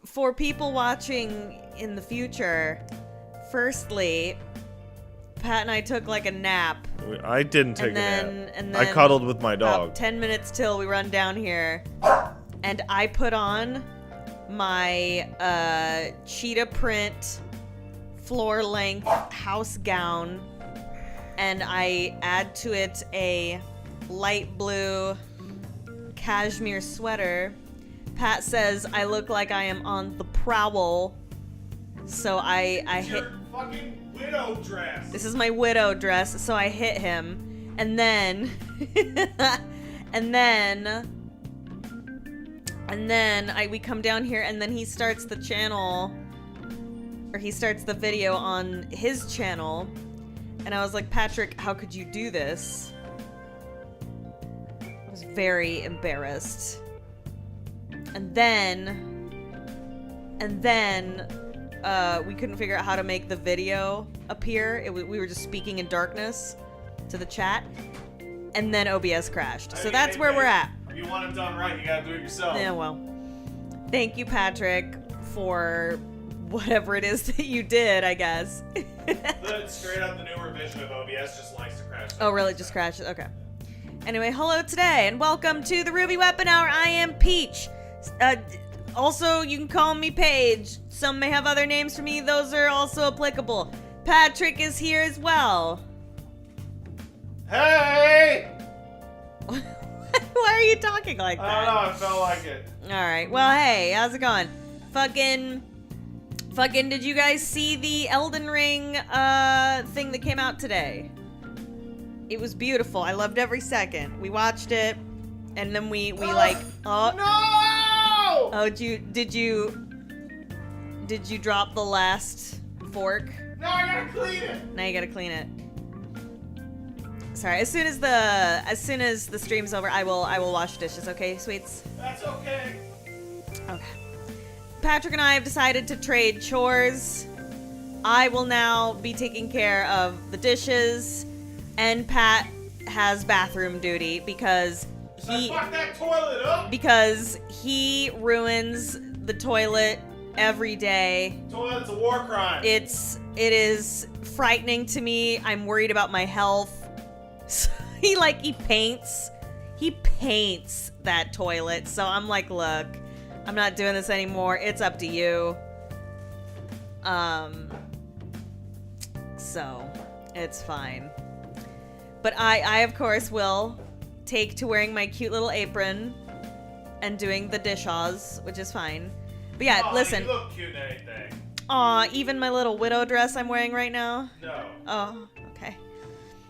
for people watching in the future, firstly, Pat and I took like a nap. I didn't take a nap. And then I cuddled with my dog. About 10 minutes till we run down here. And I put on my cheetah print floor length house gown. And I add to it a light blue cashmere sweater. Pat says I look like I am on the prowl. So I hit your fucking widow dress. This is my widow dress, so I hit him. And then we come down here and then he starts the channel, or he starts the video on his channel. And I was like, Patrick, how could you do this? I was very embarrassed. And then we couldn't figure out how to make the video appear. We were just speaking in darkness to the chat. And then OBS crashed. So that's where we're at. If you want it done right, you gotta do it yourself. Yeah, well. Thank you, Patrick, for whatever it is that you did, I guess. Straight up the newer version of OBS just likes to crash. Oh, really? Just crashes? Okay. Anyway, hello today, and welcome to the Ruby Weapon Hour. I am Peach. Also, you can call me Paige. Some may have other names for me. Those are also applicable. Patrick is here as well. Hey! Why are you talking like that? I don't know, I felt like it. Alright, well, hey, how's it going? Fucking, did you guys see the Elden Ring, thing that came out today? It was beautiful. I loved every second. We watched it, and then we like, oh. No! Oh, did you drop the last fork? No, I gotta clean it! Now you gotta clean it. Sorry, as soon as the stream's over, I will wash dishes, okay, sweets? That's okay. Okay. Patrick and I have decided to trade chores. I will now be taking care of the dishes, and Pat has bathroom duty because fuck that toilet up! Because he ruins the toilet every day. Toilet's a war crime. It is frightening to me. I'm worried about my health. So he paints that toilet. So I'm like, look, I'm not doing this anymore. It's up to you. So it's fine. But I of course will take to wearing my cute little apron and doing the dishes, which is fine. But yeah, listen. You look cute in anything. Aw, even my little widow dress I'm wearing right now? No. Oh, okay.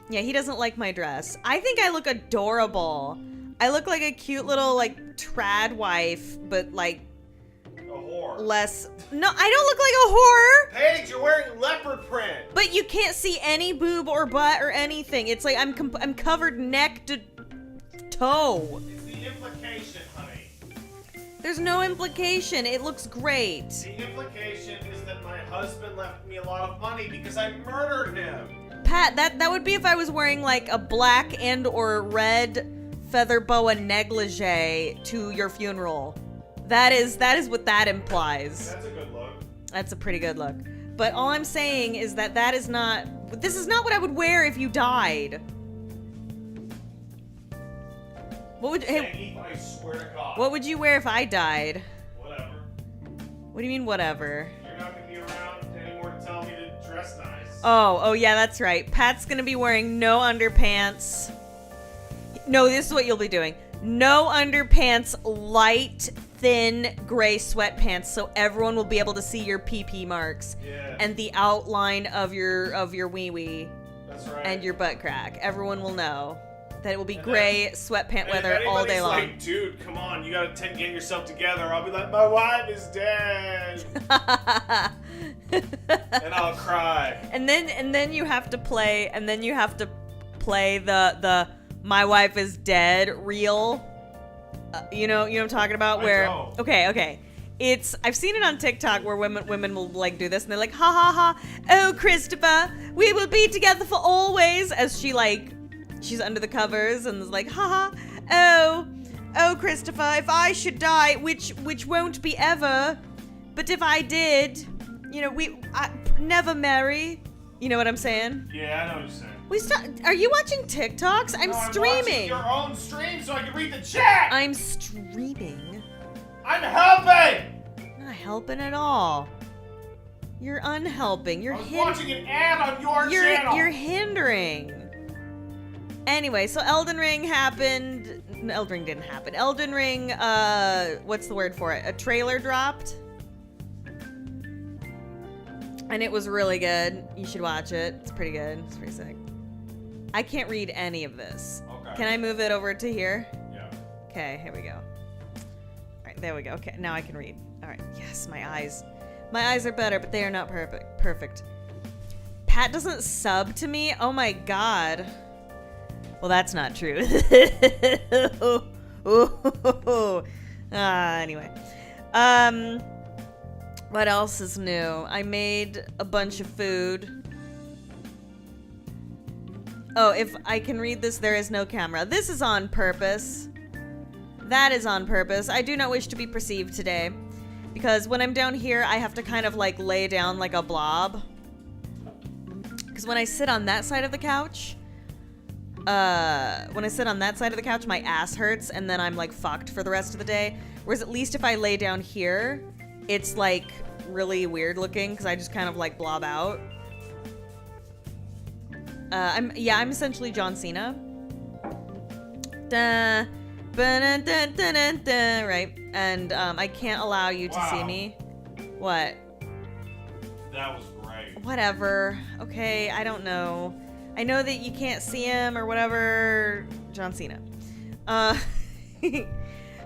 Yeah, he doesn't like my dress. I think I look adorable. I look like a cute little, like, trad wife, but, like... A whore. Less... No, I don't look like a whore! Paige, you're wearing leopard print! But you can't see any boob or butt or anything. It's like I'm covered neck to toe. It's the implication, honey. There's no implication. It looks great. The implication is that my husband left me a lot of money because I murdered him. Pat, that would be if I was wearing like a black and or red feather boa negligee to your funeral. That is what that implies. That's a good look. That's a pretty good look. But all I'm saying is that this is not what I would wear if you died. What would I swear to God. What would you wear if I died? Whatever. What do you mean whatever? You're not gonna be around anymore to tell me to dress nice. Oh yeah, that's right. Pat's gonna be wearing no underpants. No, this is what you'll be doing. No underpants, light, thin, gray sweatpants, so everyone will be able to see your pee-pee marks. Yeah. And the outline of your wee-wee. That's right. And your butt crack. Everyone will know that it will be gray sweatpant weather all day long. Like, dude, come on, you gotta get yourself together. I'll be like, my wife is dead. And I'll cry. And then you have to play the my wife is dead reel. You know what I'm talking about? Okay. I've seen it on TikTok where women will like do this and they're like, ha ha ha, oh Christopher, we will be together for always, as she's under the covers and is like, ha ha, oh Christopher, if I should die, which won't be ever, But if I did, you know, I never marry. You know what I'm saying? Yeah, I know what you're saying. Are you watching TikToks? I'm streaming. I'm watching your own stream so I can read the chat. I'm streaming. I'm helping. Not helping at all. You're unhelping. I was watching an ad on your channel. You're hindering. Anyway, so Elden Ring happened. No, Elden Ring didn't happen. Elden Ring, what's the word for it? A trailer dropped. And it was really good. You should watch it. It's pretty good. It's pretty sick. I can't read any of this. Okay. Can I move it over to here? Yeah. Okay, here we go. All right, there we go. Okay, now I can read. All right. Yes, my eyes. My eyes are better, but they are not perfect. Pat doesn't sub to me? Oh my god. Well, that's not true. Anyway. What else is new? I made a bunch of food. Oh, if I can read this, there is no camera. This is on purpose. That is on purpose. I do not wish to be perceived today. Because when I'm down here, I have to kind of like lay down like a blob. Because when I sit on that side of the couch, my ass hurts and then I'm like fucked for the rest of the day. Whereas at least if I lay down here, it's like really weird looking because I just kind of like blob out. I'm essentially John Cena. Right, and I can't allow you to see me. What? That was great. Whatever. Okay, I don't know. I know that you can't see him or whatever. John Cena.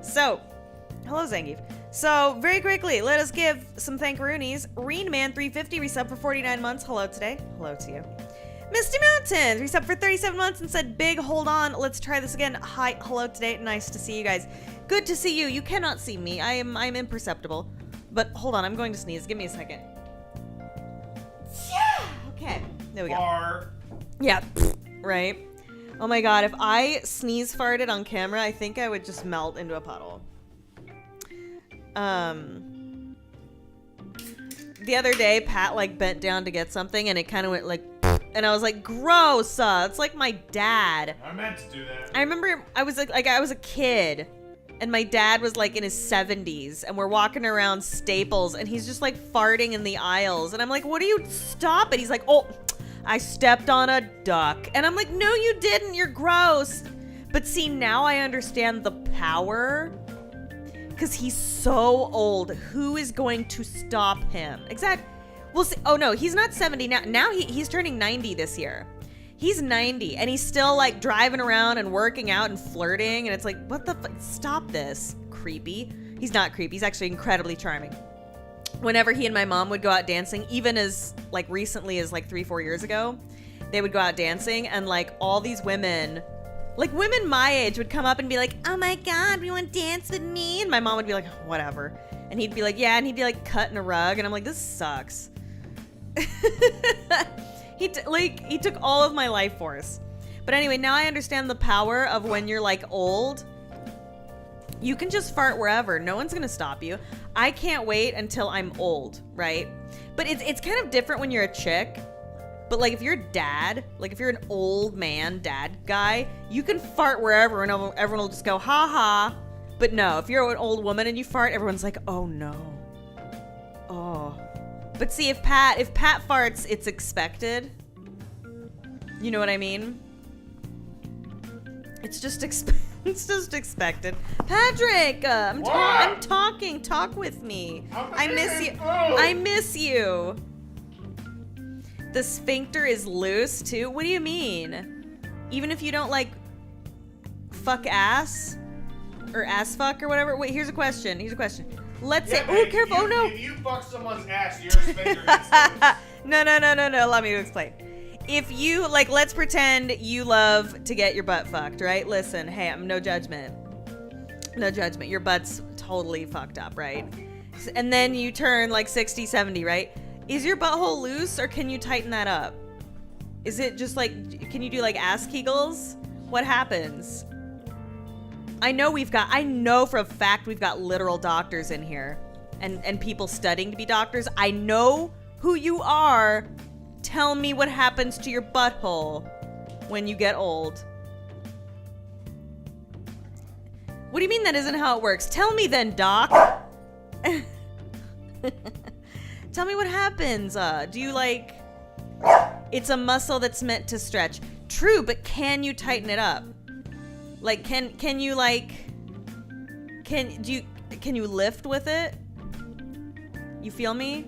So, hello Zangief. So, very quickly, let us give some thankaroonies. Reenman350 resub for 49 months. Hello today. Hello to you. Misty Mountains resub for 37 months and said, big hold on, let's try this again. Hi, hello today. Nice to see you guys. Good to see you. You cannot see me. I'm imperceptible. But hold on, I'm going to sneeze. Give me a second. Yeah. Okay. There we go. Yeah. Right. Oh my god, if I sneeze farted on camera, I think I would just melt into a puddle. The other day, Pat like bent down to get something and it kind of went like, and I was like, gross, it's like my dad. I meant to do that. I remember I was like I was a kid and my dad was like in his 70s and we're walking around Staples and he's just like farting in the aisles and I'm like, what do you stop it? He's like, oh, I stepped on a duck. And I'm like, no, you didn't. You're gross. But see, now I understand the power because he's so old. Who is going to stop him? Exactly. We'll see. Oh no, he's not 70 now. Now he's turning 90 this year. He's 90 and he's still like driving around and working out and flirting. And it's like, what the fuck? Stop this. Creepy. He's not creepy. He's actually incredibly charming. Whenever he and my mom would go out dancing, even as like recently as like 3-4 years ago, they would go out dancing and like all these women, like women my age would come up and be like, oh my God, you want to dance with me? And my mom would be like, whatever. And he'd be like, yeah. And he'd be like cutting a rug. And I'm like, this sucks. He took all of my life force. But anyway, now I understand the power of when you're like old. You can just fart wherever. No one's gonna stop you. I can't wait until I'm old, right? But it's kind of different when you're a chick. But like if you're a dad, like if you're an old man, dad guy, you can fart wherever and everyone will just go, ha ha. But no, if you're an old woman and you fart, everyone's like, oh no. Oh. But see, if Pat farts, it's expected. You know what I mean? It's just expected. Patrick, I'm talking. Talk with me. I miss you. I miss you. The sphincter is loose too. What do you mean? Even if you don't like fuck ass or ass fuck or whatever. Wait, here's a question. Let's say, oh, careful. Oh no. If you fuck someone's ass, your sphincter gets loose. No. Allow me to explain. If you, like, let's pretend you love to get your butt fucked, right? Listen, hey, I'm no judgment. No judgment. Your butt's totally fucked up, right? And then you turn, like, 60, 70, right? Is your butthole loose, or can you tighten that up? Is it just, like, can you do, like, ass kegels? What happens? I know for a fact we've got literal doctors in here. and people studying to be doctors. I know who you are. Tell me what happens to your butthole when you get old. What do you mean that isn't how it works? Tell me then, doc. Tell me what happens. Do you like... It's a muscle that's meant to stretch. True, but can you tighten it up? Like, can you like... Can you lift with it? You feel me?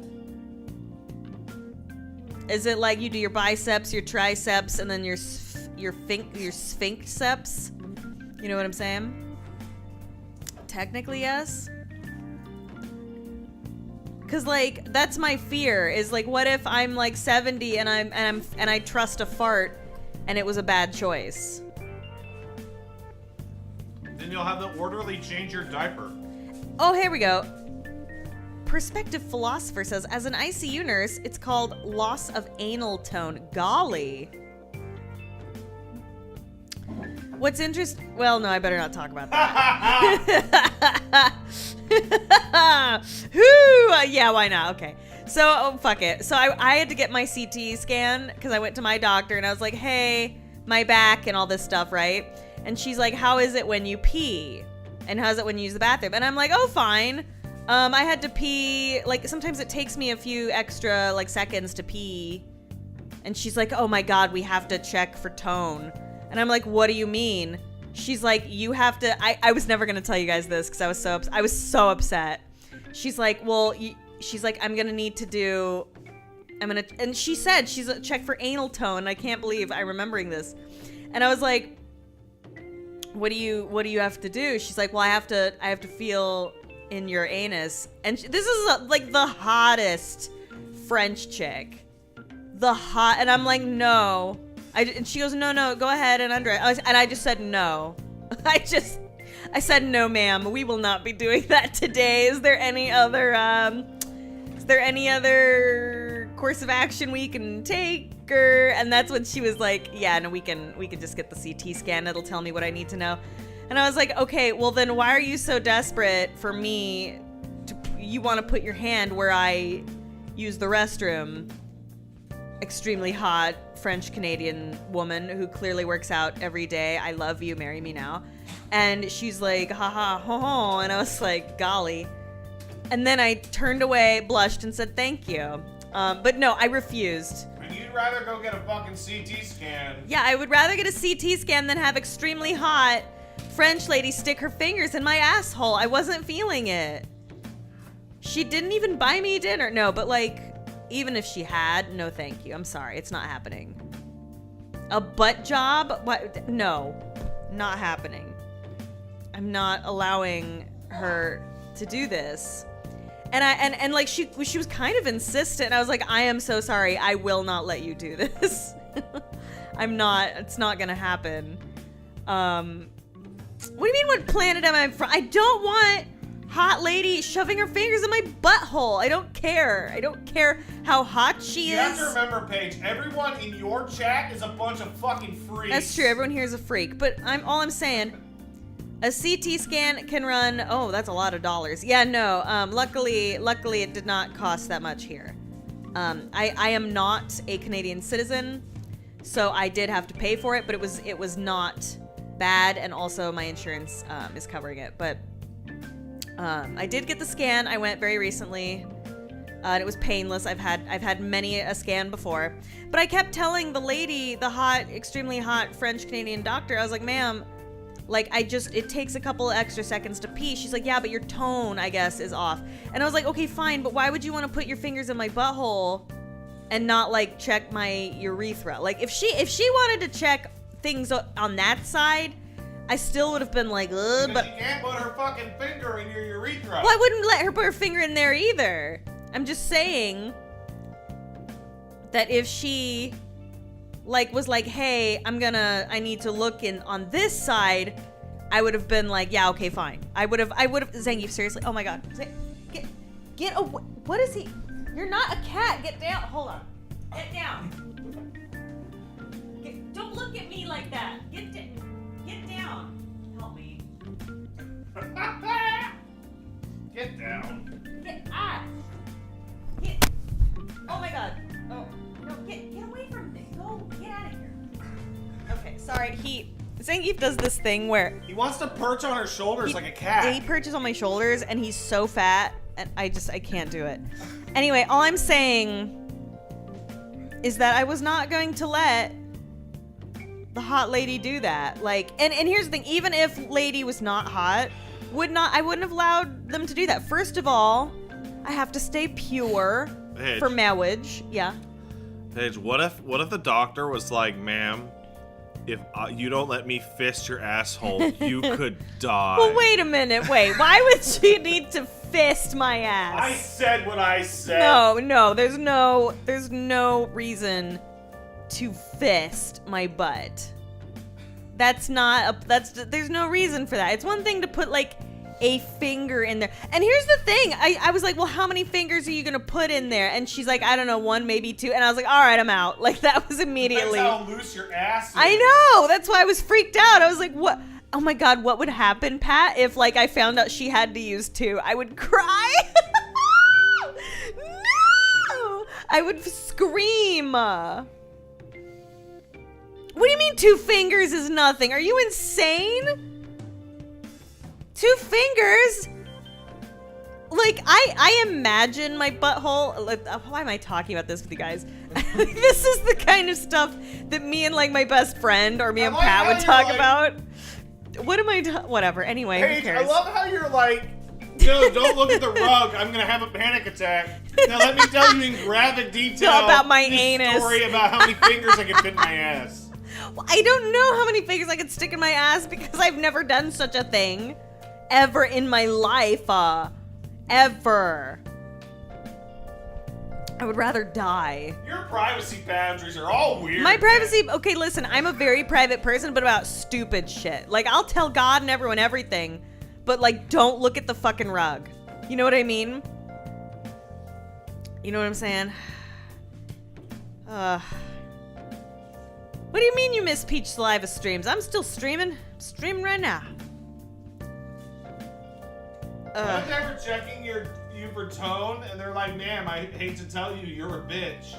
Is it like you do your biceps, your triceps, and then your sphincticeps? You know what I'm saying? Technically, yes. Cause like that's my fear. Is like, what if I'm like 70 and I trust a fart, and it was a bad choice? Then you'll have the orderly change your diaper. Oh, here we go. Perspective philosopher says, as an ICU nurse, it's called loss of anal tone. Golly. What's interesting? Well, no, I better not talk about that. Yeah, why not? Okay. So, fuck it. So I had to get my CT scan because I went to my doctor and I was like, hey, my back and all this stuff, right? And she's like, how is it when you pee? And how's it when you use the bathroom? And I'm like, oh, fine. I had to pee, like, sometimes it takes me a few extra, like, seconds to pee. And she's like, oh my God, we have to check for tone. And I'm like, what do you mean? She's like, you have to, I was never going to tell you guys this because I was so upset. She's like, well, she's like, I'm going to need to do, and she said, she's a check for anal tone. I can't believe I'm remembering this. And I was like, what do you have to do? She's like, well, I have to feel in your anus. And this is like the hottest French chick. And I'm like, no. And she goes, no, go ahead and undress. And I just said no. I said no, ma'am. We will not be doing that today. Is there any other course of action we can take? And that's when she was like, yeah, no, we can just get the CT scan. It'll tell me what I need to know. And I was like, okay, well then why are you so desperate for me you want to put your hand where I use the restroom? Extremely hot French-Canadian woman who clearly works out every day. I love you, marry me now. And she's like, haha, ho ho. And I was like, golly. And then I turned away, blushed, and said, thank you. But no, I refused. And you'd rather go get a fucking CT scan. Yeah, I would rather get a CT scan than have extremely hot French lady stick her fingers in my asshole. I wasn't feeling it. She didn't even buy me dinner. No, but like, even if she had, no thank you. I'm sorry, it's not happening. A butt job? What? No, not happening. I'm not allowing her to do this. And like she was kind of insistent. I was like, I am so sorry. I will not let you do this. It's not gonna happen. What do you mean what planet am I from? I don't want hot lady shoving her fingers in my butthole. I don't care. I don't care how hot she is. You have to remember, Paige, everyone in your chat is a bunch of fucking freaks. That's true. Everyone here is a freak. But I'm saying, a CT scan can run, oh, that's a lot of dollars. Yeah, no. Luckily it did not cost that much here. I am not a Canadian citizen, so I did have to pay for it, but it was not bad, and also my insurance is covering it. But I did get the scan. I went very recently. And it was painless. I've had many a scan before. But I kept telling the lady, the hot, extremely hot French-Canadian doctor, I was like, ma'am, like, it takes a couple extra seconds to pee. She's like, yeah, but your tone, I guess, is off. And I was like, okay, fine, but why would you want to put your fingers in my butthole and not, like, check my urethra? Like, if she wanted to check things on that side, I still would have been like, ugh, but... She can't put her fucking finger in your urethra. Well, I wouldn't let her put her finger in there either. I'm just saying that if she... like was like, hey, I need to look in on this side, I would have been like, yeah, okay, fine. I would have, Zangief, seriously, oh my God. Get away, what is he? You're not a cat, get down, hold on. Get down. Don't look at me like that. Get down. Help me. Get down. Get oh my god. Oh no, get away from me. Go, get out of here. Okay, sorry. Zangief does this thing where He wants to perch on her shoulders like a cat. he perches on my shoulders and he's so fat and I can't do it. Anyway, all I'm saying is that I was not going to let the hot lady do that. Like, and here's the thing, even if lady was not hot, I wouldn't have allowed them to do that. First of all, I have to stay pure Paige. for marriage. Yeah. Paige, what if the doctor was like, ma'am, if you don't let me fist your asshole, you could die. Well, wait a minute. Wait, why would she need to fist my ass? I said what I said. No, there's no reason to fist my butt. There's no reason for that. It's one thing to put like a finger in there. And here's the thing. I was like, well, how many fingers are you gonna put in there? And she's like, I don't know, 1, maybe 2. And I was like, all right, I'm out. Like that was immediately. That's how loose your ass is. I know. That's why I was freaked out. I was like, what? Oh my God, what would happen, Pat, if like I found out she had to use 2? I would cry. No! I would scream. What do you mean 2 fingers is nothing? Are you insane? 2 fingers? Like, I imagine my butthole. Like, why am I talking about this with you guys? This is the kind of stuff that me and like my best friend or me and Pat would talk about. What am I whatever. Anyway, who Paige, cares? I love how you're like, no, don't look at the rug. I'm gonna have a panic attack. Now let me tell you in graphic detail About my this anus. story about how many fingers I can fit in my ass. Well, I don't know how many fingers I could stick in my ass because I've never done such a thing ever in my life. Ever. I would rather die. Your privacy boundaries are all weird. My privacy, okay, listen, I'm a very private person, but about stupid shit. Like, I'll tell God and everyone everything, but like, don't look at the fucking rug. You know what I mean? You know what I'm saying? What do you mean you miss PeachSaliva streams? I'm still streaming. I'm streaming right now. I'm never checking you for tone, and they're like, ma'am, I hate to tell you, you're a bitch.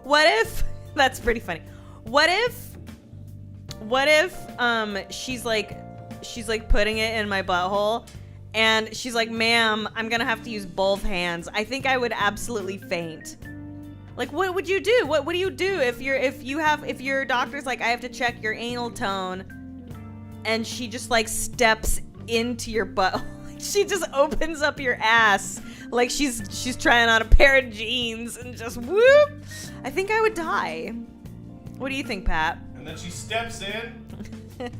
What if, that's pretty funny. What if she's like putting it in my butthole and she's like, ma'am, I'm gonna have to use both hands. I think I would absolutely faint. Like, what would you do? What do you do if your doctor's like, I have to check your anal tone, and she just like steps into your butt? She just opens up your ass like she's trying on a pair of jeans and just whoop. I think I would die. What do you think, Pat? And then she steps in.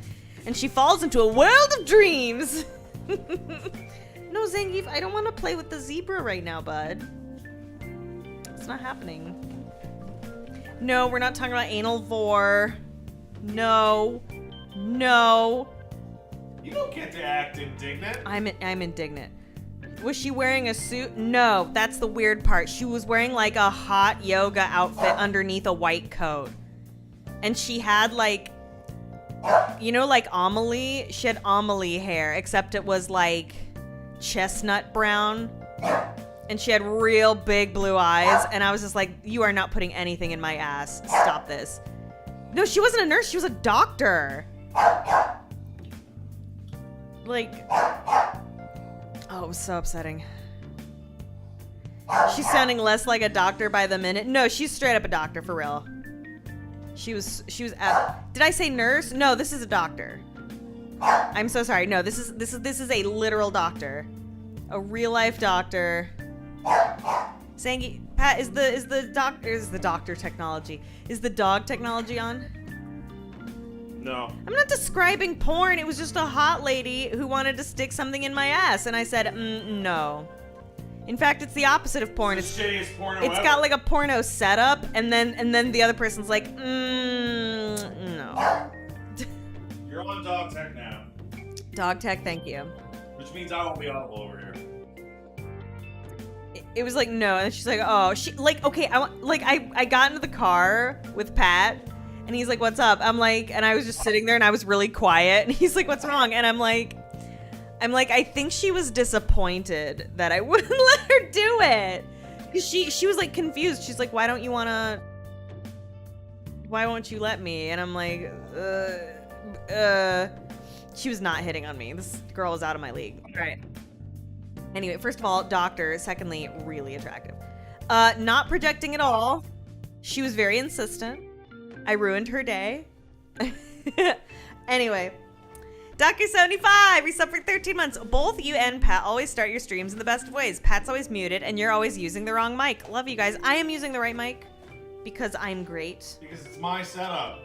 And she falls into a world of dreams. No, Zangief, I don't want to play with the zebra right now, bud. It's not happening. No, we're not talking about anal vor. No. You don't get to act indignant. I'm indignant. Was she wearing a suit? No, that's the weird part. She was wearing like a hot yoga outfit underneath a white coat. And she had like, you know, like Amelie? She had Amelie hair, except it was like chestnut brown. And she had real big blue eyes. And I was just like, you are not putting anything in my ass. Stop this. No, she wasn't a nurse. She was a doctor. Like, oh, it was so upsetting. She's sounding less like a doctor by the minute. No, she's straight up a doctor for real. She was did I say nurse? No, this is a doctor. I'm so sorry. No, this is a literal doctor. A real life doctor. Zangi, Pat, is the doctor technology? Is the dog technology on? No. I'm not describing porn. It was just a hot lady who wanted to stick something in my ass, and I said, no. In fact, it's the opposite of porn. It's the shittiest porno It's ever. got like a porno setup, and then the other person's like, no. You're on dog tech now. Dog tech, thank you. Which means I won't be audible over here. It was like, no, and she's like, oh, she like, okay, I got into the car with Pat. And he's like, what's up? I'm like, and I was just sitting there and I was really quiet. And he's like, what's wrong? And I'm like, I'm like, I think she was disappointed that I wouldn't let her do it. She was like confused. She's like, why won't you let me? And I'm like, she was not hitting on me. This girl was out of my league. All right. Anyway, first of all, doctor. Secondly, really attractive. Not projecting at all. She was very insistent. I ruined her day. Anyway. Dr. 75, resub for 13 months. Both you and Pat always start your streams in the best of ways. Pat's always muted, and you're always using the wrong mic. Love you guys. I am using the right mic because I'm great. Because it's my setup.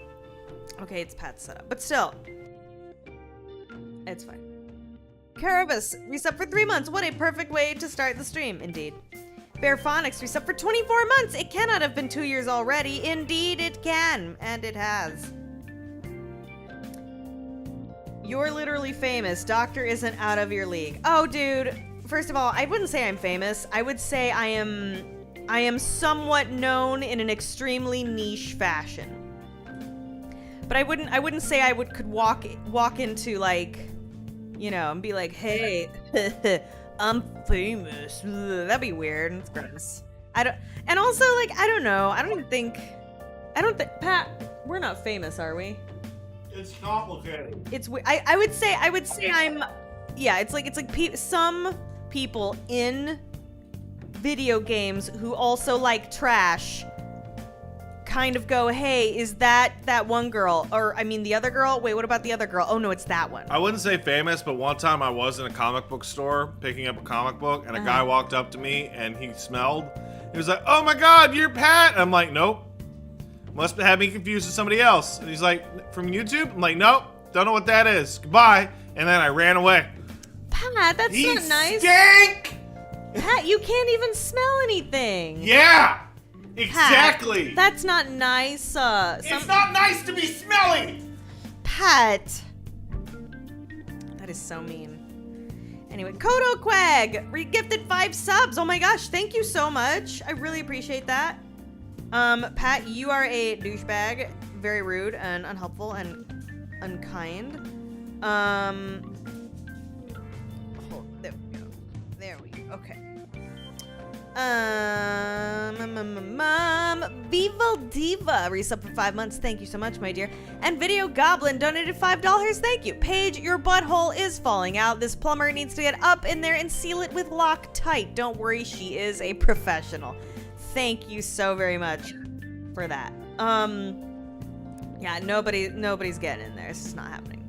Okay, it's Pat's setup, but still. It's fine. Carabas, resub for 3 months. What a perfect way to start the stream. Indeed. Bearphonics, resub for 24 months. It cannot have been 2 years already. Indeed, it can. And it has. You're literally famous. Doctor isn't out of your league. Oh, dude. First of all, I wouldn't say I'm famous. I would say I am somewhat known in an extremely niche fashion. But I wouldn't say I could walk into like, you know, and be like, hey, I'm famous. Ugh, that'd be weird. It's gross. And also, like, I don't know. I don't think, Pat, we're not famous, are we? It's complicated. It's I would say I'm, yeah, it's like some people in video games who also like trash kind of go, hey, is that one girl? Or, I mean, the other girl? Wait, what about the other girl? Oh, no, it's that one. I wouldn't say famous, but one time I was in a comic book store picking up a comic book, and a guy walked up to me, and he smelled. He was like, oh my God, you're Pat. And I'm like, nope. Must have me confused with somebody else. And he's like, from YouTube? I'm like, nope. Don't know what that is. Goodbye. And then I ran away. Pat, that's not nice. Stink! Pat, you can't even smell anything. Yeah! Exactly! Pat, that's not nice. It's not nice to be smelly! Pat. That is so mean. Anyway, Kodo Quag re-gifted 5 subs. Oh my gosh, thank you so much. I really appreciate that. Pat, you are a douchebag. Very rude and unhelpful and unkind. Oh, there we go. There we go. Okay. Viva Diva resub for 5 months. Thank you so much, my dear. And Video Goblin donated $5. Thank you. Paige, your butthole is falling out. This plumber needs to get up in there and seal it with Loctite. Don't worry, she is a professional. Thank you so very much for that. Yeah, nobody's getting in there. It's just not happening.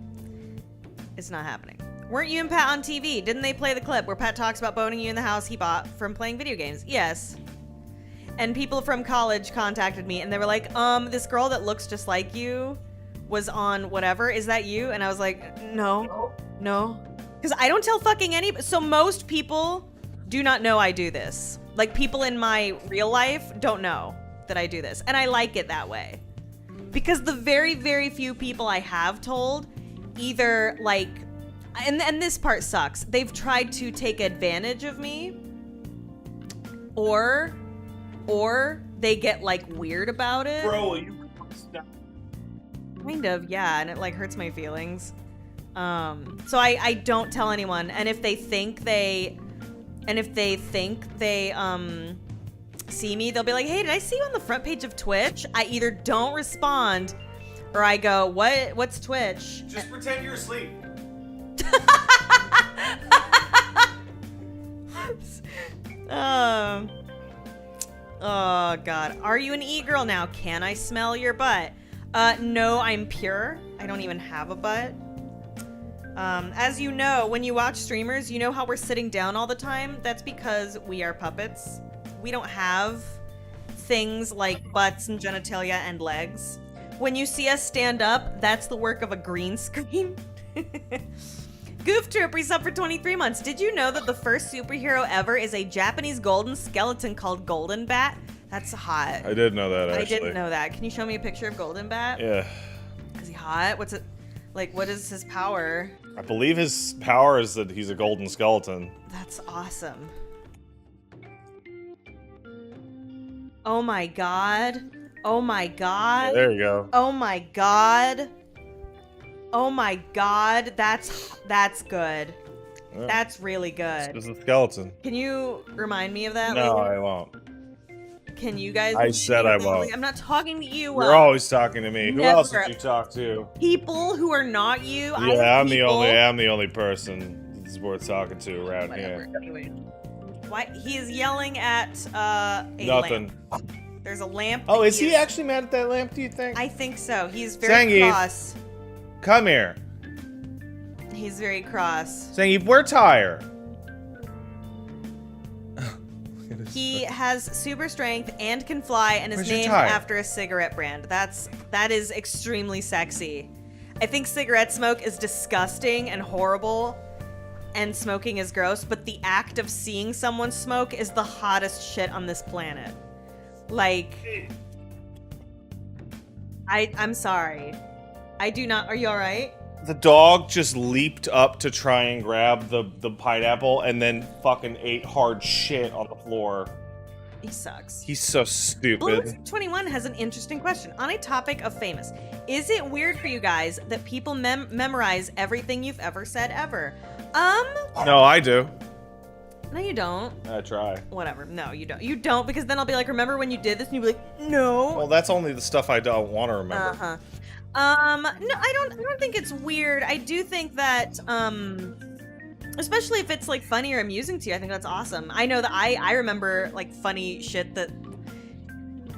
It's not happening. Weren't you and Pat on TV? Didn't they play the clip where Pat talks about boning you in the house he bought from playing video games? Yes. And people from college contacted me and they were like, this girl that looks just like you was on whatever. Is that you? And I was like, no. Because I don't tell fucking anybody. So most people do not know I do this. Like, people in my real life don't know that I do this. And I like it that way. Because the very, very few people I have told either, like, and this part sucks, they've tried to take advantage of me, or they get, like, weird about it. Bro, you stop. Kind of, yeah, and it, like, hurts my feelings. So I don't tell anyone, and if they think they see me, they'll be like, hey, did I see you on the front page of Twitch? I either don't respond or I go, what's Twitch? Just pretend you're asleep. Oh God. Are you an e-girl now? Can I smell your butt? No, I'm pure. I don't even have a butt. As you know, when you watch streamers, you know how we're sitting down all the time? That's because we are puppets. We don't have things like butts and genitalia and legs. When you see us stand up, that's the work of a green screen. Goof Troop resub for 23 months. Did you know that the first superhero ever is a Japanese golden skeleton called Golden Bat? That's hot. I did know that, actually. I didn't know that. Can you show me a picture of Golden Bat? Yeah. Is he hot? What's it? Like, what is his power? I believe his power is that he's a golden skeleton. That's awesome. Oh my God. Oh my God. Yeah, there you go. Oh my God. Oh my God. That's good. Yeah. That's really good. It's a skeleton. Can you remind me of that No, later? I won't. Can you guys? I said I won't. I'm not talking to you. You're always talking to me. Who else Never. did you talk to? People who are not you. Yeah, I'm the only person that's worth talking to around Whatever. here. Anyway, why he is yelling at a Nothing. lamp. There's a lamp. Oh, that is he actually mad at that lamp? Do you think? I think so. He's very Zangief. cross. Come here, He's very cross. Zangief. We're tired. He has super strength and can fly and is Where's your named tire? after a cigarette brand. That is extremely sexy. I think cigarette smoke is disgusting and horrible, and smoking is gross, but the act of seeing someone smoke is the hottest shit on this planet. Like, I'm sorry. I do not. Are you all right? The dog just leaped up to try and grab the pineapple and then fucking ate hard shit on the floor. He sucks. He's so stupid. Blue21 has an interesting question. On a topic of famous, is it weird for you guys that people memorize everything you've ever said ever? No, I do. No, you don't. I try. Whatever. No, you don't. You don't, because then I'll be like, remember when you did this? And you'll be like, no. Well, that's only the stuff I don't want to remember. Uh-huh. No, I don't think it's weird. I do think that, especially if it's like funny or amusing to you, I think that's awesome. I know that I remember like funny shit that,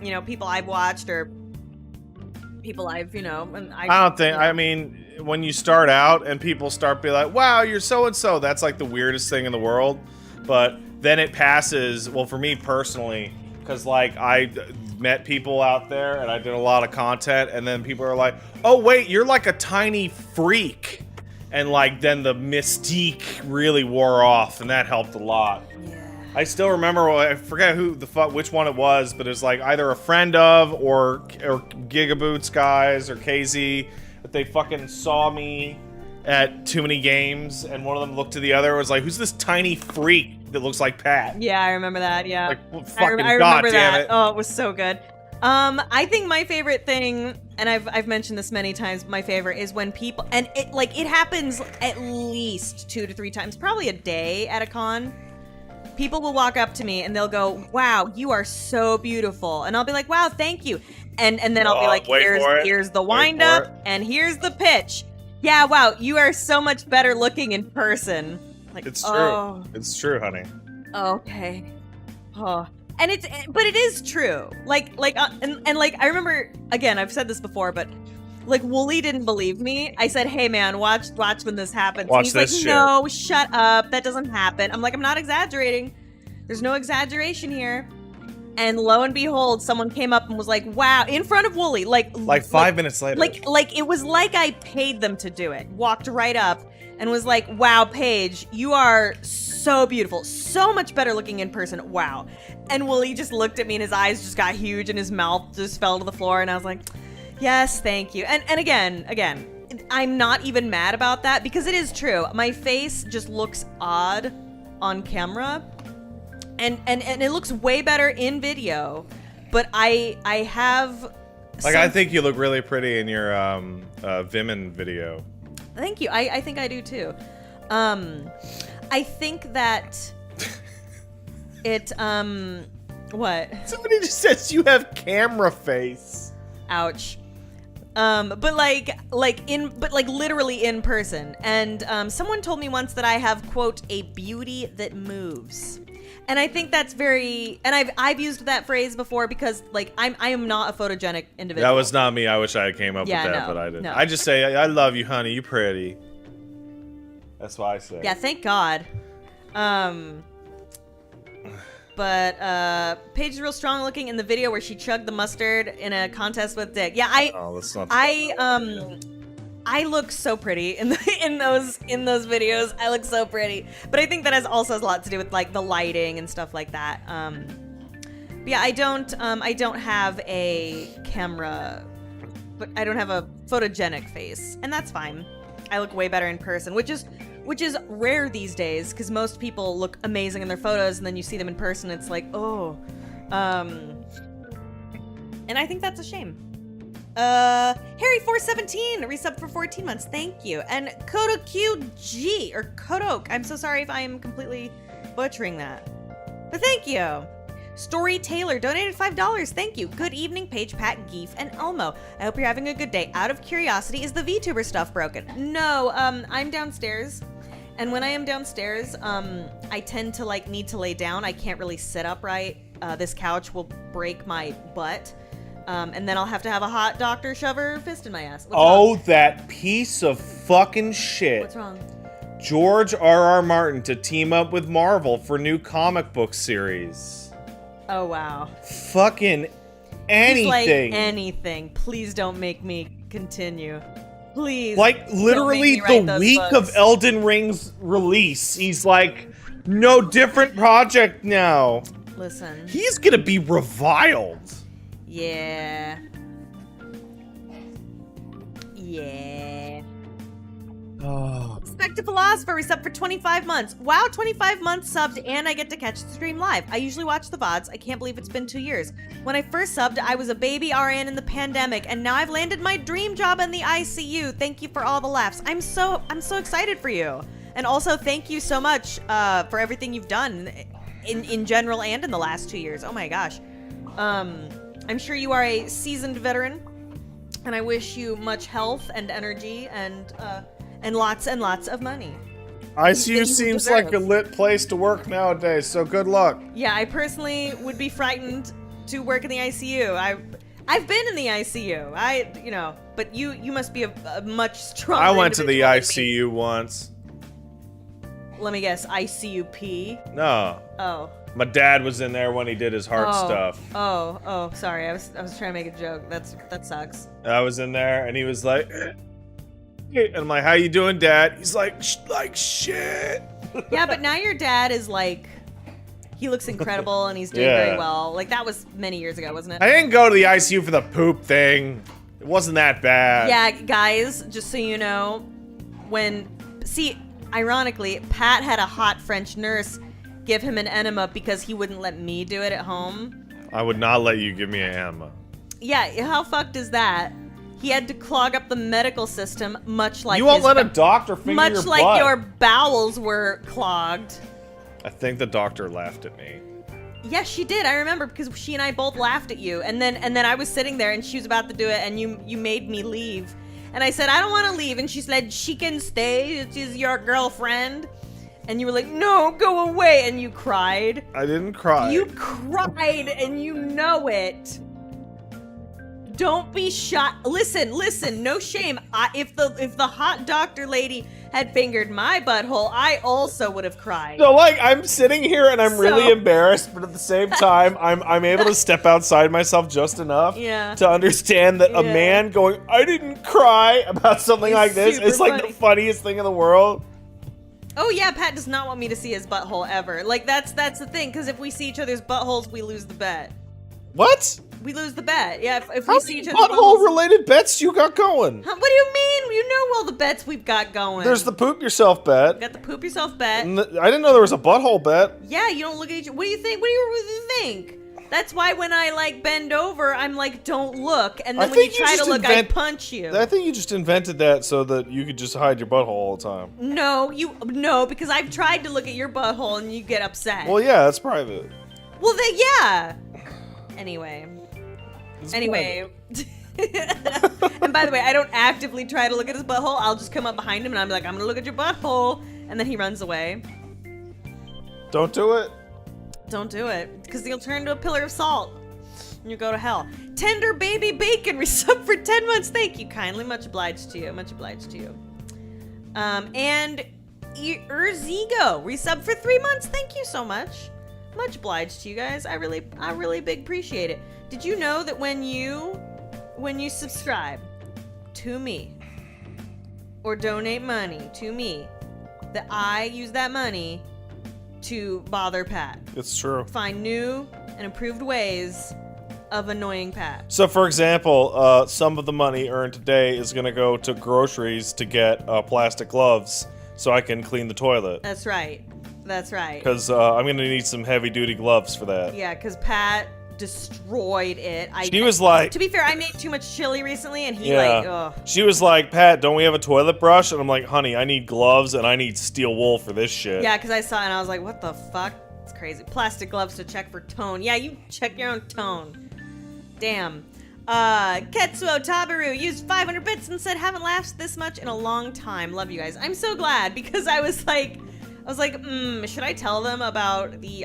you know, people I've watched or people I've, you know, and I don't think, I mean, when you start out and people start being like, wow, you're so-and-so, that's like the weirdest thing in the world. But then it passes, well, for me personally, because like I met people out there and I did a lot of content, and then people are like, oh wait, you're like a tiny freak, and like then the mystique really wore off, and that helped a lot. Yeah. I still remember, I forget which one it was, but it was like either a friend of or Gigaboots guys or KZ, but they fucking saw me at too many games, and one of them looked to the other and was like, who's this tiny freak that looks like Pat? Yeah, I remember that. Yeah. Like, well, I fucking remember goddamn that. it. Oh, it was so good. I think my favorite thing, and I've mentioned this many times, my favorite is when people, and it happens at least 2 to 3 times, probably a day at a con. People will walk up to me and they'll go, wow, you are so beautiful. And I'll be like, wow, thank you. And then I'll be like, here's the wind up and here's the pitch. Yeah, wow, you are so much better looking in person. Like, It's true. Oh, It's true, honey. okay. Oh. And but it is true. Like, and like, I remember, again, I've said this before, but like, Wooly didn't believe me. I said, hey man, watch when this happens. Watch and he's this like, shit. no, shut up. That doesn't happen. I'm like, I'm not exaggerating. There's no exaggeration here. And lo and behold, someone came up and was like, wow, in front of Wooly, like 5 minutes later. Like it was like I paid them to do it. Walked right up and was like, wow, Paige, you are so beautiful. So much better looking in person. Wow. And Wooly just looked at me and his eyes just got huge and his mouth just fell to the floor. And I was like, yes, thank you. And again, I'm not even mad about that because it is true. My face just looks odd on camera. And it looks way better in video. But I have... I think you look really pretty in your Vimin video. Thank you. I think I do too. I think that it what? Somebody just says you have camera face. Ouch. But literally in person. And someone told me once that I have, quote, a beauty that moves. And I think that's very, and I've used that phrase before because like I am not a photogenic individual. That was not me. I wish I came up with that, no, but I didn't. no. I just say, I love you, honey. You pretty. That's what I say. Yeah, thank God. But Paige is real strong looking in the video where she chugged the mustard in a contest with Dick. Yeah, Oh, that's not. I look so pretty in those videos. I look so pretty. But I think that also has a lot to do with like the lighting and stuff like that. But yeah, I don't have a camera, but I don't have a photogenic face, and that's fine. I look way better in person, which is rare these days because most people look amazing in their photos, and then you see them in person, it's like, oh, and I think that's a shame. Harry417 resub for 14 months. Thank you. And KodoQG or Kodok. I'm so sorry if I am completely butchering that. But thank you. Story Taylor donated $5. Thank you. Good evening, Paige, Pat, Geef, and Elmo. I hope you're having a good day. Out of curiosity, is the VTuber stuff broken? No, I'm downstairs. And when I am downstairs, I tend to need to lay down. I can't really sit upright. This couch will break my butt. And then I'll have to have a hot doctor shove her fist in my ass. What's wrong? That piece of fucking shit. What's wrong? George R.R. Martin to team up with Marvel for new comic book series. Oh, wow. Fucking anything. He's like, anything. Please don't make me continue. Please. Literally the week books. of Elden Ring's release, he's like, no different project now. Listen. He's gonna be reviled. Yeah. Yeah. Oh. Spectre Philosopher resubbed for 25 months. Wow, 25 months subbed and I get to catch the stream live. I usually watch the VODs. I can't believe it's been 2 years. When I first subbed, I was a baby RN in the pandemic, and now I've landed my dream job in the ICU. Thank you for all the laughs. I'm so excited for you. And also thank you so much for everything you've done in general and in the last 2 years. Oh my gosh. I'm sure you are a seasoned veteran, and I wish you much health and energy and lots of money. ICU seems like a lit place to work nowadays, so good luck. Yeah, I personally would be frightened to work in the ICU. I've been in the ICU. But you must be a much stronger I went to the individual than me. ICU once. Let me guess, ICUP? No. Oh. My dad was in there when he did his heart stuff. Oh, sorry. I was trying to make a joke. That sucks. I was in there, and he was like, and I'm like, how you doing, Dad? He's like shit. Yeah, but now your dad is he looks incredible, and he's doing very well. That was many years ago, wasn't it? I didn't go to the ICU for the poop thing. It wasn't that bad. Yeah, guys, just so you know, ironically, Pat had a hot French nurse give him an enema because he wouldn't let me do it at home. I would not let you give me an enema. Yeah, how fucked is that? He had to clog up the medical system, much like you won't let a doctor finger your much butt. like your bowels were clogged. I think the doctor laughed at me. Yes, she did. I remember because she and I both laughed at you, and then I was sitting there and she was about to do it, and you made me leave, and I said I don't want to leave, and she said she can stay. She's your girlfriend. And you were like, no, go away, and you cried. I didn't cry. You cried, and you know it. Don't be shy. Listen, no shame. If the hot doctor lady had fingered my butthole, I also would have cried. So I'm sitting here and I'm really embarrassed, but at the same time, I'm able to step outside myself just enough to understand that a man going, I didn't cry about something like this, it's like the funniest thing in the world. Oh yeah, Pat does not want me to see his butthole ever. That's the thing, because if we see each other's buttholes, we lose the bet. What? We lose the bet. Yeah, if we see each other's butthole-related bets you got going? Huh, what do you mean? You know all the bets we've got going. There's the poop yourself bet. Got the poop yourself bet. I didn't know there was a butthole bet. Yeah, you don't look at each other. What do you think? What do you think? That's why when I bend over, I'm like, don't look. And then when you try to look, I punch you. I think you just invented that so that you could just hide your butthole all the time. No, because I've tried to look at your butthole and you get upset. Well, yeah, that's private. Well, then, yeah. Anyway. And by the way, I don't actively try to look at his butthole. I'll just come up behind him and I'm like, I'm gonna look at your butthole. And then he runs away. Don't do it. Don't do it, because you'll turn into a pillar of salt and you go to hell. Tender Baby Bacon resub for 10 months. Thank you kindly. Much obliged to you. Much obliged to you. And Urzigo resub for 3 months. Thank you so much. Much obliged to you guys. I really big appreciate it. Did you know that when you subscribe to me or donate money to me, that I use that money to bother Pat? It's true. Find new and improved ways of annoying Pat. So, for example, some of the money earned today is going to go to groceries to get plastic gloves so I can clean the toilet. That's right. That's right. Because I'm going to need some heavy-duty gloves for that. Yeah, because Pat destroyed it. She was like... To be fair, I made too much chili recently, and he Yeah. like, ugh. She was like, Pat, don't we have a toilet brush? And I'm like, honey, I need gloves and I need steel wool for this shit. Yeah, because I saw it and I was like, what the fuck? It's crazy. Plastic gloves to check for tone. Yeah, you check your own tone. Damn. Ketsuo Tabaru used 500 bits and said, haven't laughed this much in a long time. Love you guys. I'm so glad, because I was like, should I tell them about the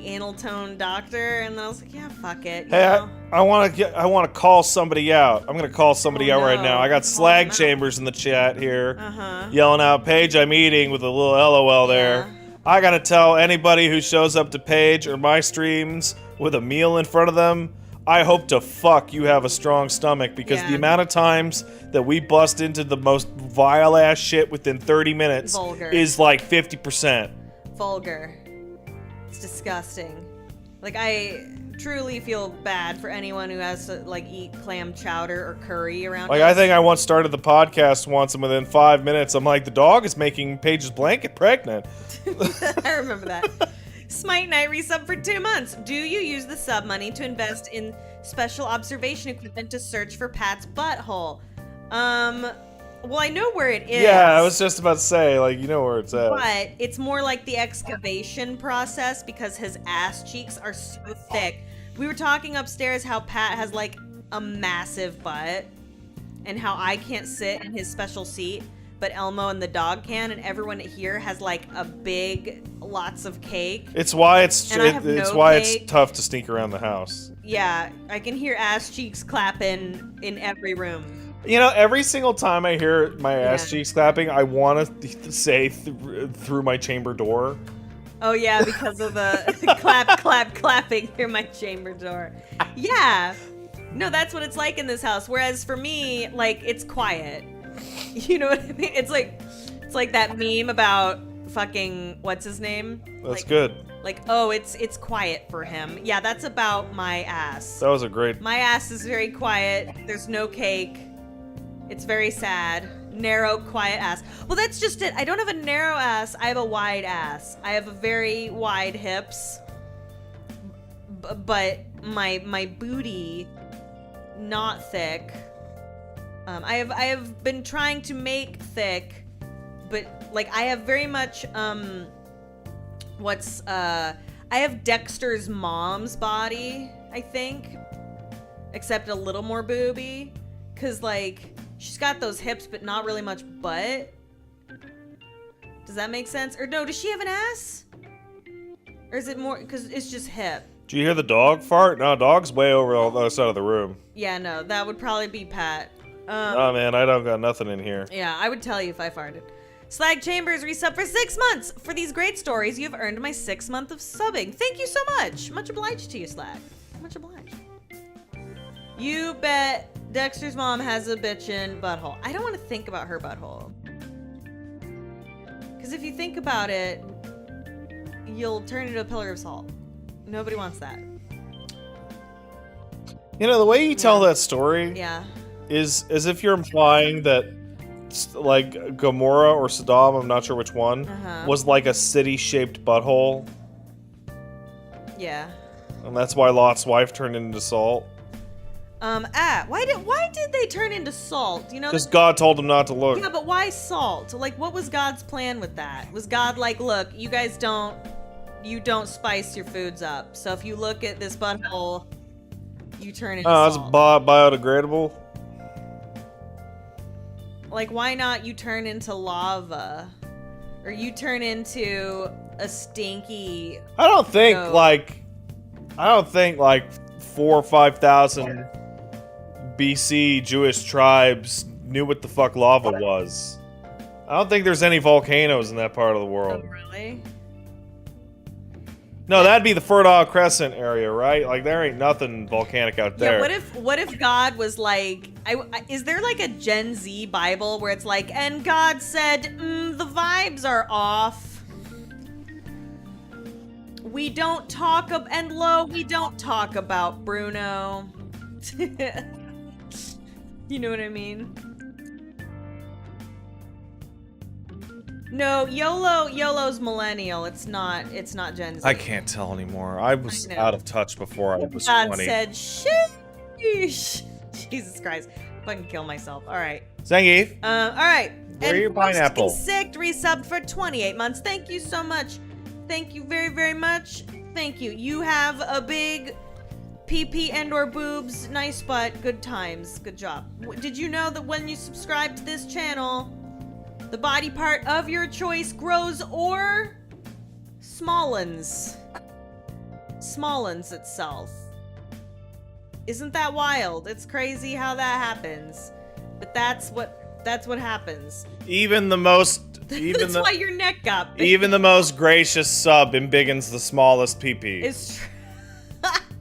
anal tone doctor? And then I was like, yeah, fuck it. Hey, I want to call somebody out. I'm gonna call somebody out right now. I got Slag Chambers in the chat here, yelling out, Paige, I'm eating, with a little LOL there. Yeah. I gotta tell anybody who shows up to Paige or my streams with a meal in front of them, I hope to fuck you have a strong stomach, because the amount of times that we bust into the most vile ass shit within 30 minutes is like 50%. Vulgar. It's disgusting. Like, I truly feel bad for anyone who has to, like, eat clam chowder or curry around Like, us. I think I once started the podcast once, and within 5 minutes, I'm like, the dog is making Paige's blanket pregnant. I remember that. Smite Knight resub for 2 months. Do you use the sub money to invest in special observation equipment to search for Pat's butthole? Well, I know where it is. Yeah, I was just about to say, like, you know where it's at. But it's more like the excavation process, because his ass cheeks are so thick. We were talking upstairs how Pat has, like, a massive butt, and how I can't sit in his special seat, but Elmo and the dog can, and everyone here has, like, a big, lots of cake. It's why it's cake. tough to sneak around the house. Yeah, I can hear ass cheeks clapping in every room. You know, every single time I hear my ass cheeks clapping, I want to say through my chamber door. Oh yeah, because of the clapping through my chamber door. Yeah. No, that's what it's like in this house. Whereas for me, like, it's quiet. You know what I mean? It's like that meme about fucking what's his name? That's good. Like, oh, it's quiet for him. Yeah, that's about my ass. That was a great... My ass is very quiet. There's no cake. It's very sad. Narrow, quiet ass. Well, that's just it. I don't have a narrow ass. I have a wide ass. I have a very wide hips. But my booty, not thick. I have been trying to make thick, but like I have very much I have Dexter's mom's body, I think, except a little more booby, cause like she's got those hips but not really much butt. Does that make sense? Or no, does she have an ass? Or is it more because it's just hip? Do you hear the dog fart? No, dog's way over on the other side of the room. Yeah, no, that would probably be Pat. Oh man, I don't got nothing in here. Yeah, I would tell you if I farted. Slag Chambers resub for 6 months. For these great stories, you have earned my 6th month of subbing. Thank you so much. Much obliged to you, Slag. Much obliged. You bet Dexter's mom has a bitchin' butthole. I don't want to think about her butthole. Because if you think about it, you'll turn into a pillar of salt. Nobody wants that. You know, the way you tell that story is as if you're implying that, like, Gomorrah or Saddam, I'm not sure which one, was like a city-shaped butthole. Yeah. And that's why Lot's wife turned into salt. Why did they turn into salt? You know, because God told them not to look. Yeah, but why salt? Like, what was God's plan with that? Was God like, look, you guys don't spice your foods up. So if you look at this butthole, you turn into salt. Oh, it's biodegradable. Like, why not you turn into lava? Or you turn into a stinky... I don't think, like 4,000 or 5,000 BC Jewish tribes knew what the fuck lava was. I don't think there's any volcanoes in that part of the world. Oh, really? No, that'd be the Fertile Crescent area, right? Like, there ain't nothing volcanic out there. Yeah, what if God was like... is there like a Gen Z Bible where it's like, and God said, the vibes are off. We don't talk about Bruno. You know what I mean? No, YOLO's millennial. It's not Gen Z. I can't tell anymore. I was out of touch before I was God 20. said, sheesh. Jesus Christ. Fucking kill myself. All right. Zangief. All right. Where are your pineapple? Sick resubbed for 28 months. Thank you so much. Thank you very, very much. Thank you. You have a big PP and/or boobs, nice butt, good times, good job. Did you know that when you subscribe to this channel, the body part of your choice grows or smallens itself? Isn't that wild? It's crazy how that happens, but that's what happens. Even the most. That's why your neck got big. Even the most gracious sub embiggens the smallest PP. It's true.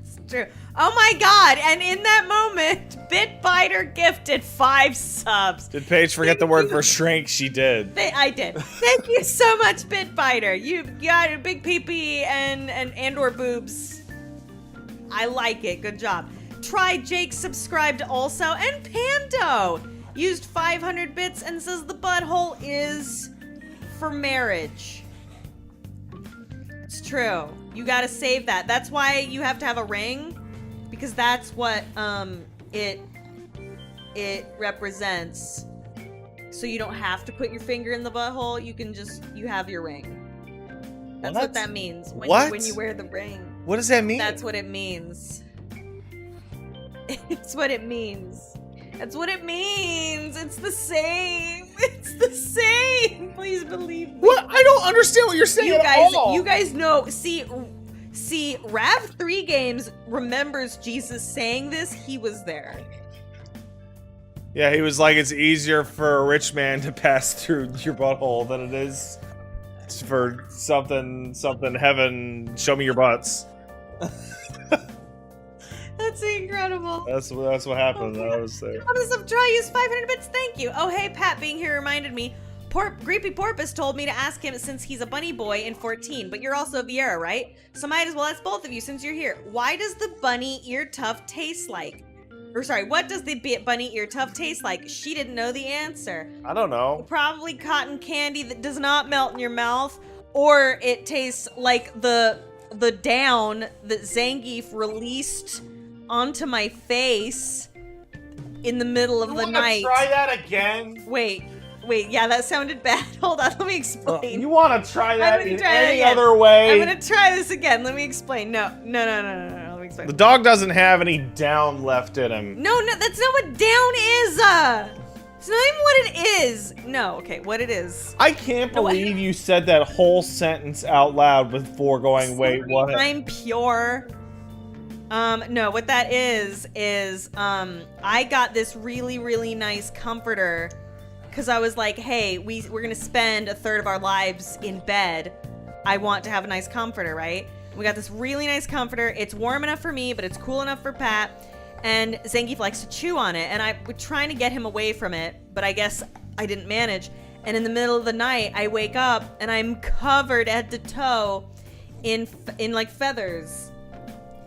It's true. Oh my god, and in that moment, Bitbiter gifted 5 subs. Did Paige forget the word for shrink? She did. I did. Thank you so much, Bitbiter. You got a big PP and/or boobs. I like it. Good job. Try Jake subscribed also, and Pando used 500 bits and says the butthole is for marriage. It's true. You gotta save that. That's why you have to have a ring, because that's what it represents. So you don't have to put your finger in the butthole. You can you have your ring. That's what that means. When you wear the ring. What does that mean? That's what it means. It's what it means. That's what it means. It's the same. It's the same. Please believe me. What? I don't understand what you're saying at all. You guys know. See, Rav3 Games remembers Jesus saying this. He was there. Yeah, he was like, it's easier for a rich man to pass through your butthole than it is for something heaven. Show me your butts. That's incredible. That's what happened. I was there. Thomas of Try used 500 bits. Thank you. Oh, hey, Pat being here reminded me. Creepy Porpoise told me to ask him since he's a bunny boy in 14, but you're also Viera, right? So might as well ask both of you since you're here. Why does the bunny ear tuft taste like? Or sorry, what does the bunny ear tuft taste like? She didn't know the answer. I don't know. Probably cotton candy that does not melt in your mouth, or it tastes like the down that Zangief released onto my face in the middle of the night. Try that again? Wait, yeah, that sounded bad. Hold on, let me explain. You want to try that in any again. other way? I'm gonna try this again. Let me explain. No. Let me explain. The dog doesn't have any down left in him. No, that's not what down is. It's not even what it is. No, okay, what it is. I can't believe you said that whole sentence out loud before going, wait, what? I'm pure. No, what that is I got this really, really nice comforter because I was like, hey, we're gonna spend a third of our lives in bed. I want to have a nice comforter, right? We got this really nice comforter. It's warm enough for me, but it's cool enough for Pat. And Zangief likes to chew on it, and I was trying to get him away from it, but I guess I didn't manage. And in the middle of the night, I wake up and I'm covered head to toe in like feathers.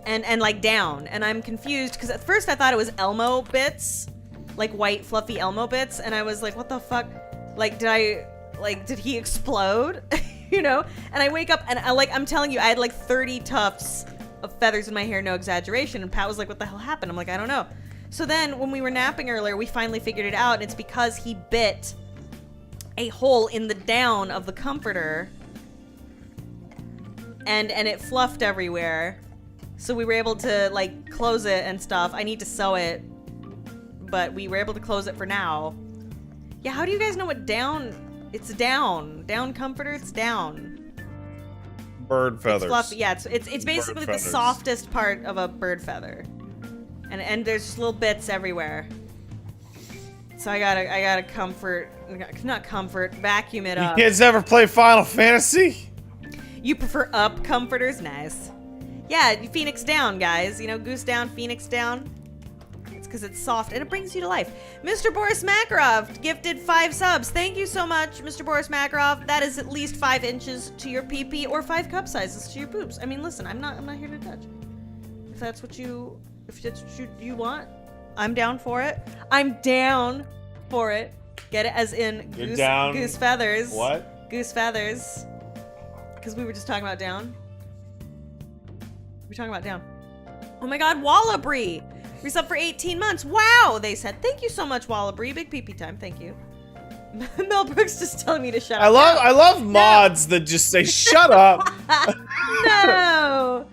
And like down, and I'm confused because at first I thought it was Elmo bits, like white fluffy Elmo bits, and I was like, what the fuck? Like, did he explode? You know? And I wake up and I'm telling you, I had like 30 tufts of feathers in my hair, no exaggeration. And Pat was like, what the hell happened? I'm like, I don't know. So then when we were napping earlier, we finally figured it out, and it's because he bit a hole in the down of the comforter, and it fluffed everywhere. So we were able to like close it and stuff. I need to sew it, but we were able to close it for now. Yeah, how do you guys know what down? It's down comforter. It's down. Bird feathers. It's fluffy. Yeah, it's basically the softest part of a bird feather, and there's just little bits everywhere. So I gotta vacuum it up. You kids ever play Final Fantasy? You prefer up comforters? Nice. Yeah, Phoenix down, guys. You know, goose down, Phoenix down. It's because it's soft and it brings you to life. Mr. Boris Makarov gifted 5 subs. Thank you so much, Mr. Boris Makarov. That is at least 5 inches to your PP or 5 cup sizes to your boobs. I mean, listen, I'm not here to judge. If that's what you want, I'm down for it. I'm down for it. Get it as in goose feathers. What? Goose feathers. Because we were just talking about down. We're talking about down. Oh my god, Wallabree! Resub for 18 months. Wow, they said. Thank you so much, Wallabree. Big pee-pee time. Thank you. Mel Brooks just telling me to shut up. I love mods that just say shut up. No.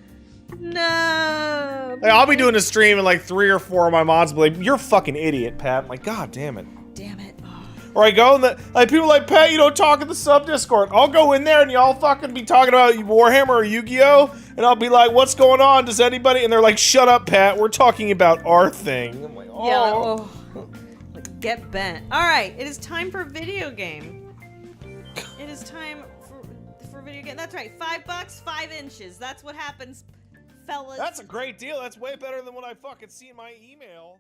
No. Like, I'll be doing a stream and like 3 or 4 of my mods will be like, "You're a fucking idiot, Pat." I'm like, God damn it. Damn it. Oh. Or I go in the like people are like, "Pat, you don't talk in the sub Discord." I'll go in there and y'all fucking be talking about Warhammer or Yu-Gi-Oh, and I'll be like, "What's going on? Does anybody?" And they're like, "Shut up, Pat. We're talking about our thing." I'm like, "Oh." Yeah, oh. Get bent. All right, it is time for video game. It is time for video game. That's right, $5, 5 inches. That's what happens, fellas. That's a great deal. That's way better than what I fucking see in my email.